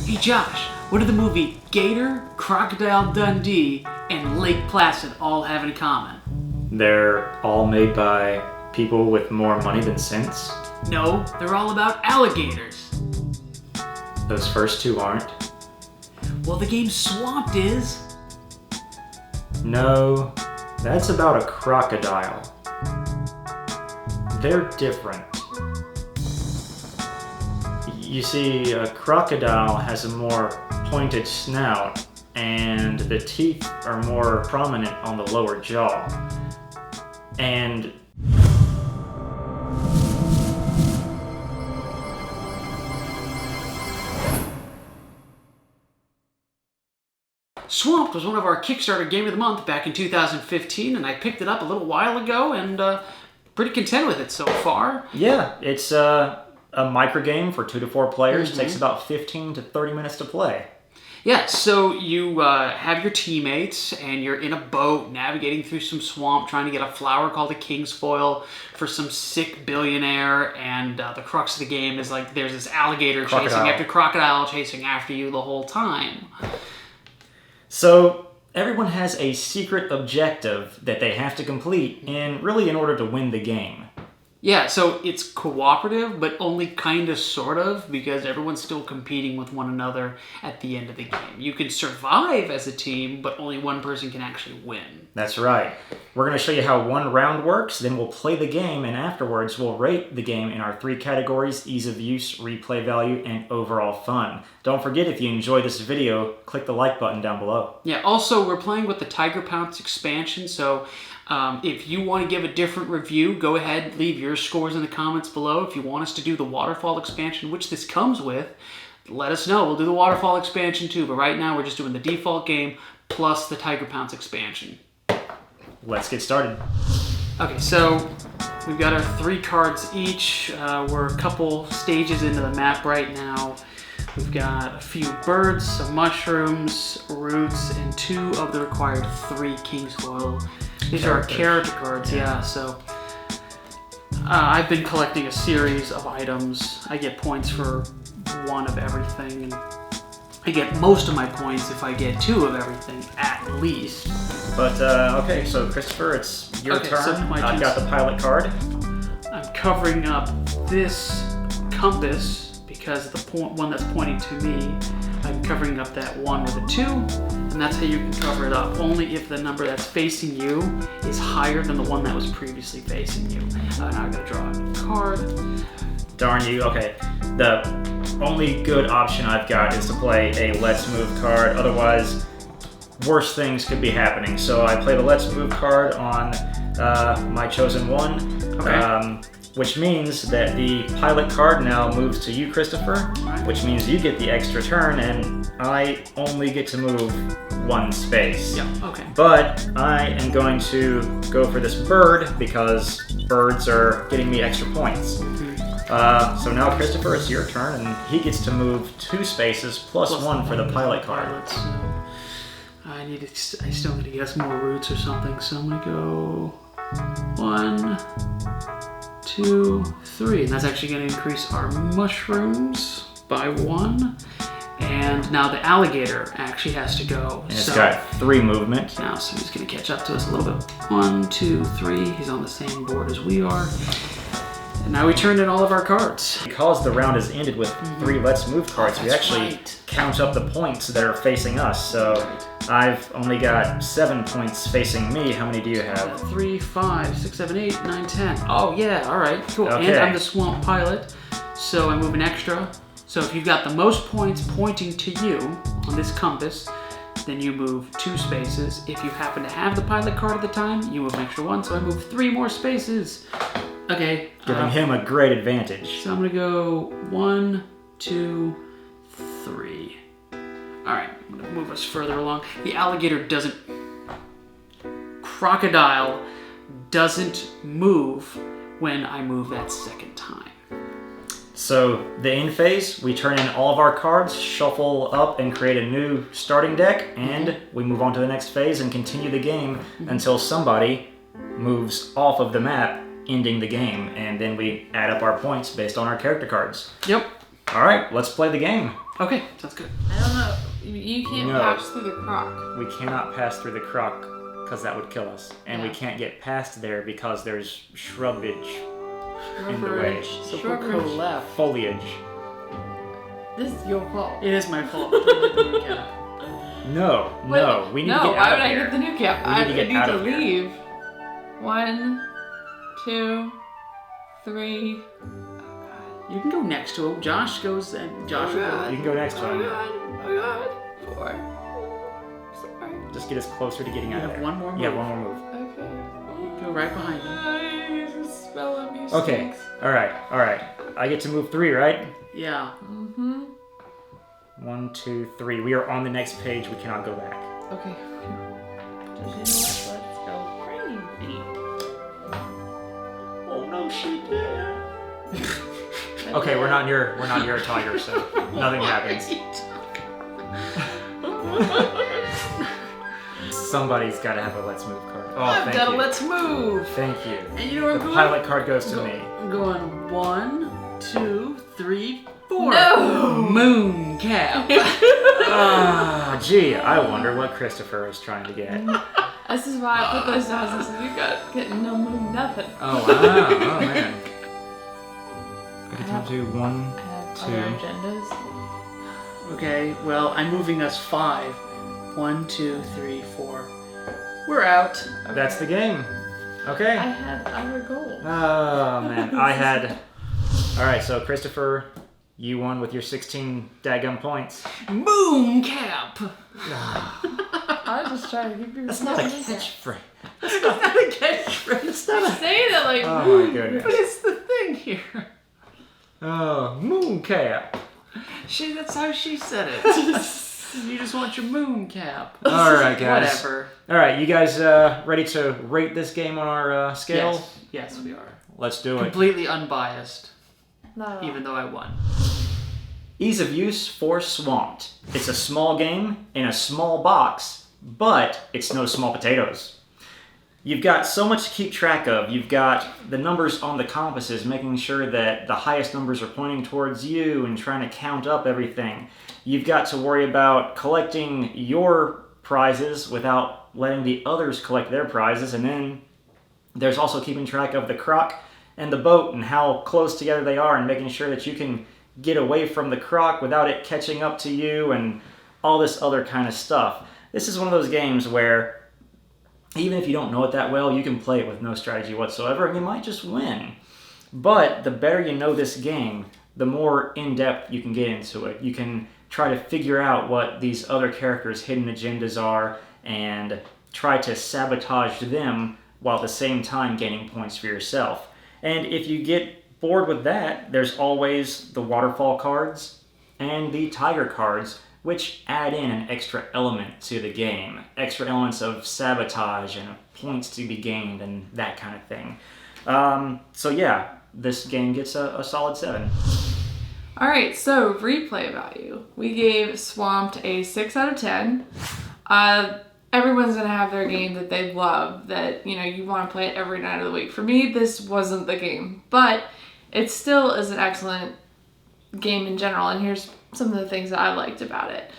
Hey Josh, what do the movie Gator, Crocodile Dundee, and Lake Placid all have in common? They're all made by people with more money than sense? No, they're all about alligators. Those first two aren't? Well, the game Swamped is. No, that's about a crocodile. They're different. You see, a crocodile has a more pointed snout, and the teeth are more prominent on the lower jaw. And Swamped was one of our Kickstarter Game of the Month back in 2015, and I picked it up a little while ago, and pretty content with it so far. yeah, it's a micro game for 2 to 4 players. Takes about 15 to 30 minutes to play. Yeah, so you have your teammates, and you're in a boat navigating through some swamp trying to get a flower called a king's foil for some sick billionaire, and the crux of the game is like there's this alligator crocodile chasing after you the whole time. So everyone has a secret objective that they have to complete in order to win the game. Yeah, so it's cooperative, but only kind of sort of, because everyone's still competing with one another at the end of the game. You can survive as a team, but only one person can actually win. That's right. We're going to show you how one round works, then we'll play the game, and afterwards we'll rate the game in our 3 categories: ease of use, replay value, and overall fun. Don't forget, if you enjoy this video, click the like button down below. Yeah, also we're playing with the Tiger Pounce expansion, so if you want to give a different review, go ahead, leave your scores in the comments below. If you want us to do the Waterfall expansion, which this comes with, let us know. We'll do the Waterfall expansion too, but right now we're just doing the default game plus the Tiger Pounce expansion. Let's get started. Okay, so we've got our 3 cards each. We're a couple stages into the map right now. We've got a few birds, some mushrooms, roots, and 2 of the required 3 King's Foil. These are our character cards, yeah. So I've been collecting a series of items. I get points for 1 of everything, and I get most of my points if I get 2 of everything, at least. But, okay, so Christopher, it's your turn. So I've got the pilot card. I'm covering up this compass because the one that's pointing to me, I'm covering up that 1 with a 2, and that's how you can cover it up. Only if the number that's facing you is higher than the one that was previously facing you. Now I'm going to draw a card. Darn you. Okay, the only good option I've got is to play a Let's Move card. Otherwise, worse things could be happening. So I play the Let's Move card on my chosen one. Okay. Which means that the pilot card now moves to you, Christopher, which means you get the extra turn, and I only get to move 1 space. Yeah, okay. But I am going to go for this bird because birds are getting me extra points. So now, Christopher, it's your turn, and he gets to move 2 spaces plus 1 for the pilot card. So I still need to get some more roots or something, so I'm going to go 1, 2, 3, and that's actually going to increase our mushrooms by 1. And now the alligator actually has to go. And it's got 3 movement. Now, so he's going to catch up to us a little bit. 1, 2, 3. He's on the same board as we are. And now we turned in all of our cards. Because the round is ended with 3 Let's Move cards, we actually count up the points that are facing us. So I've only got 7 points facing me. How many do you have? 3, 5, 6, 7, 8, 9, 10. Oh yeah, all right, cool. Okay. And I'm the swamp pilot, so I move an extra. So if you've got the most points pointing to you on this compass, then you move 2 spaces. If you happen to have the pilot card at the time, you move an extra 1, so I move 3 more spaces. Okay. Giving him a great advantage. So I'm gonna go 1, 2, 3. All right, I'm gonna move us further along. The alligator doesn't, crocodile doesn't move when I move that second time. So the end phase, we turn in all of our cards, shuffle up and create a new starting deck, and we move on to the next phase and continue the game until somebody moves off of the map, ending the game, and then we add up our points based on our character cards. Yep. All right, let's play the game. Okay, sounds good. I don't know. You can't No. pass through the crock. We cannot pass through the crock because that would kill us. And we Yeah. can't get past there because there's shrubbage in the way. So we'll go left. Foliage. This is your fault. It is my fault. I did the new cap. No, no. We need to get why out would of I here. get the new cap? We need I to get need out to of here. leave. 1, 2, 3. You can go next to him. Josh goes and Josh will go. You can go next Oh one. god. Oh god. 4. Sorry. Just get us closer to getting You out of have there. one more move. Yeah, one more move. Okay. Go right behind him. I just smell of you Okay. All right. I get to move 3, right? Yeah. Mm-hmm. 1, 2, 3. We are on the next page. We cannot go back. Okay. Just, you know what? Let's go crazy. Oh no, she did. Okay, we're not near a tiger, so nothing happens. Somebody's got to have a let's move card. Oh, I've thank got a you. let's move. Thank you. And you know where The I'm going? pilot card goes to me. I'm going 1, 2, 3, 4. No! Moon cap. Ah, gee, I wonder what Christopher is trying to get. This is why I put those down. I said, you got getting no move, nothing. Oh wow! Oh man. I get to do 1, I have other 2. agendas. Okay, well, I'm moving us 5. 1, 2, 3, 4. We're out. That's the game. Okay. I had other goals. Oh man, I had. All right, so Christopher, you won with your 16 daggum points. Moon cap. I was just trying to keep you. That's not a catchphrase. It's not a catchphrase. It's not a... Saying it like. Oh my goodness. But it's the thing here. Oh, moon cap. That's how she said it. You just want your moon cap. All right, guys. Whatever. All right, you guys ready to rate this game on our scale? Yes, we are. Let's do it. Completely unbiased, Not at all. even though I won. Ease of use for Swamped. It's a small game in a small box, but it's no small potatoes. You've got so much to keep track of. You've got the numbers on the compasses, making sure that the highest numbers are pointing towards you and trying to count up everything. You've got to worry about collecting your prizes without letting the others collect their prizes. And then there's also keeping track of the croc and the boat and how close together they are and making sure that you can get away from the croc without it catching up to you and all this other kind of stuff. This is one of those games where even if you don't know it that well, you can play it with no strategy whatsoever and you might just win. But the better you know this game, the more in-depth you can get into it. You can try to figure out what these other characters' hidden agendas are and try to sabotage them while at the same time gaining points for yourself. And if you get bored with that, there's always the waterfall cards and the tiger cards, which add in an extra element to the game. Extra elements of sabotage and points to be gained and that kind of thing. So yeah, this game gets a solid 7. Alright, so replay value. We gave Swamped a 6 out of 10. Everyone's gonna have their game that they love, that you want to play it every night of the week. For me, this wasn't the game, but it still is an excellent game in general, and here's some of the things that I liked about it.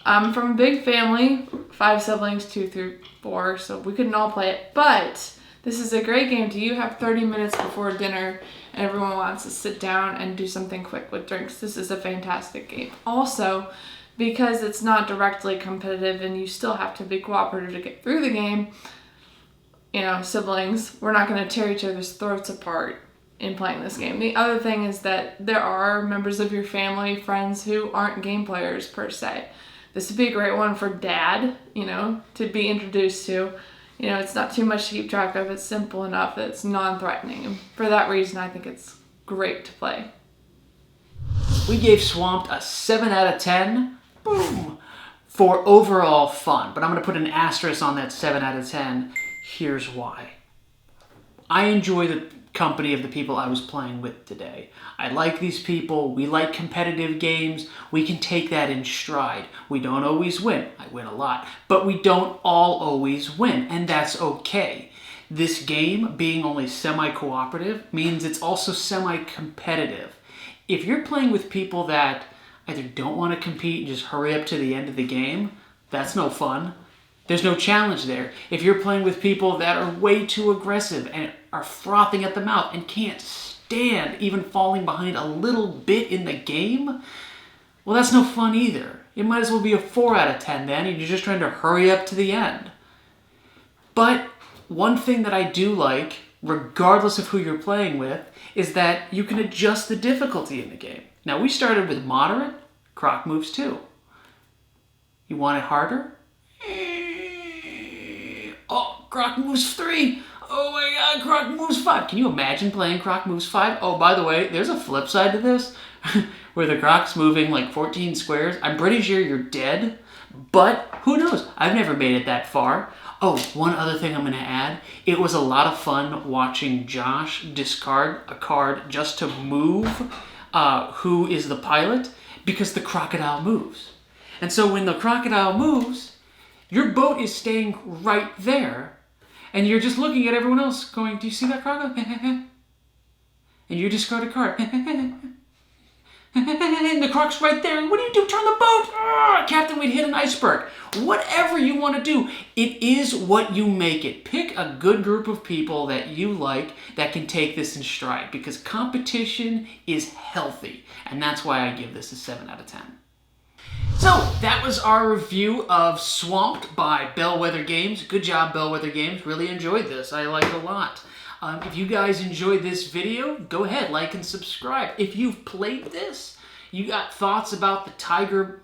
From a big family, 5 siblings, 2 through 4, so we couldn't all play it, but this is a great game. Do you have 30 minutes before dinner and everyone wants to sit down and do something quick with drinks? This is a fantastic game. Also, because it's not directly competitive and you still have to be cooperative to get through the game, siblings, we're not going to tear each other's throats apart in playing this game. The other thing is that there are members of your family, friends who aren't game players per se. This would be a great one for dad, to be introduced to. It's not too much to keep track of. It's simple enough that it's non-threatening. And for that reason, I think it's great to play. We gave Swamped a 7 out of 10. Boom! For overall fun. But I'm going to put an asterisk on that 7 out of 10. Here's why. I enjoy the company of the people I was playing with today. I like these people. We like competitive games. We can take that in stride. We don't always win. I win a lot. But we don't all always win. And that's okay. This game, being only semi-cooperative, means it's also semi-competitive. If you're playing with people that either don't want to compete and just hurry up to the end of the game, that's no fun. There's no challenge there. If you're playing with people that are way too aggressive and are frothing at the mouth and can't stand even falling behind a little bit in the game, well, that's no fun either. It might as well be a 4 out of 10 then, and you're just trying to hurry up to the end. But one thing that I do like, regardless of who you're playing with, is that you can adjust the difficulty in the game. Now, we started with moderate. Croc moves 2. You want it harder? Oh, Croc moves 3. Oh my god, Croc moves 5. Can you imagine playing Croc moves 5? Oh, by the way, there's a flip side to this, where the Croc's moving like 14 squares. I'm pretty sure you're dead, but who knows? I've never made it that far. Oh, one other thing I'm going to add. It was a lot of fun watching Josh discard a card just to move who is the pilot, because the crocodile moves. And so when the crocodile moves, your boat is staying right there, and you're just looking at everyone else going, do you see that crocodile? And you discard a card. And the Croc's right there. What do you do? Turn the boat! Captain, we'd hit an iceberg. Whatever you want to do, it is what you make it. Pick a good group of people that you like that can take this in stride, because competition is healthy. And that's why I give this a 7 out of 10. So, that was our review of Swamped by Bellwether Games. Good job, Bellwether Games. Really enjoyed this. I like it a lot. If you guys enjoyed this video, go ahead, like and subscribe. If you've played this, you got thoughts about the Tiger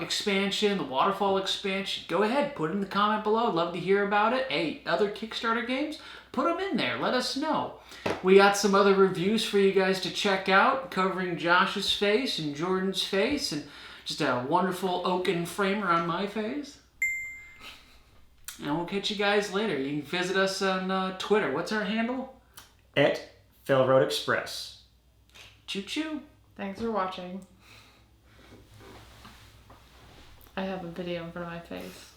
expansion, the Waterfall expansion, go ahead, put it in the comment below. I'd love to hear about it. Hey, other Kickstarter games, put them in there. Let us know. We got some other reviews for you guys to check out, covering Josh's face and Jordan's face, and just a wonderful oaken framer on my face. And we'll catch you guys later. You can visit us on Twitter. What's our handle? @FellRoadExpress. Choo-choo. Thanks for watching. I have a video in front of my face.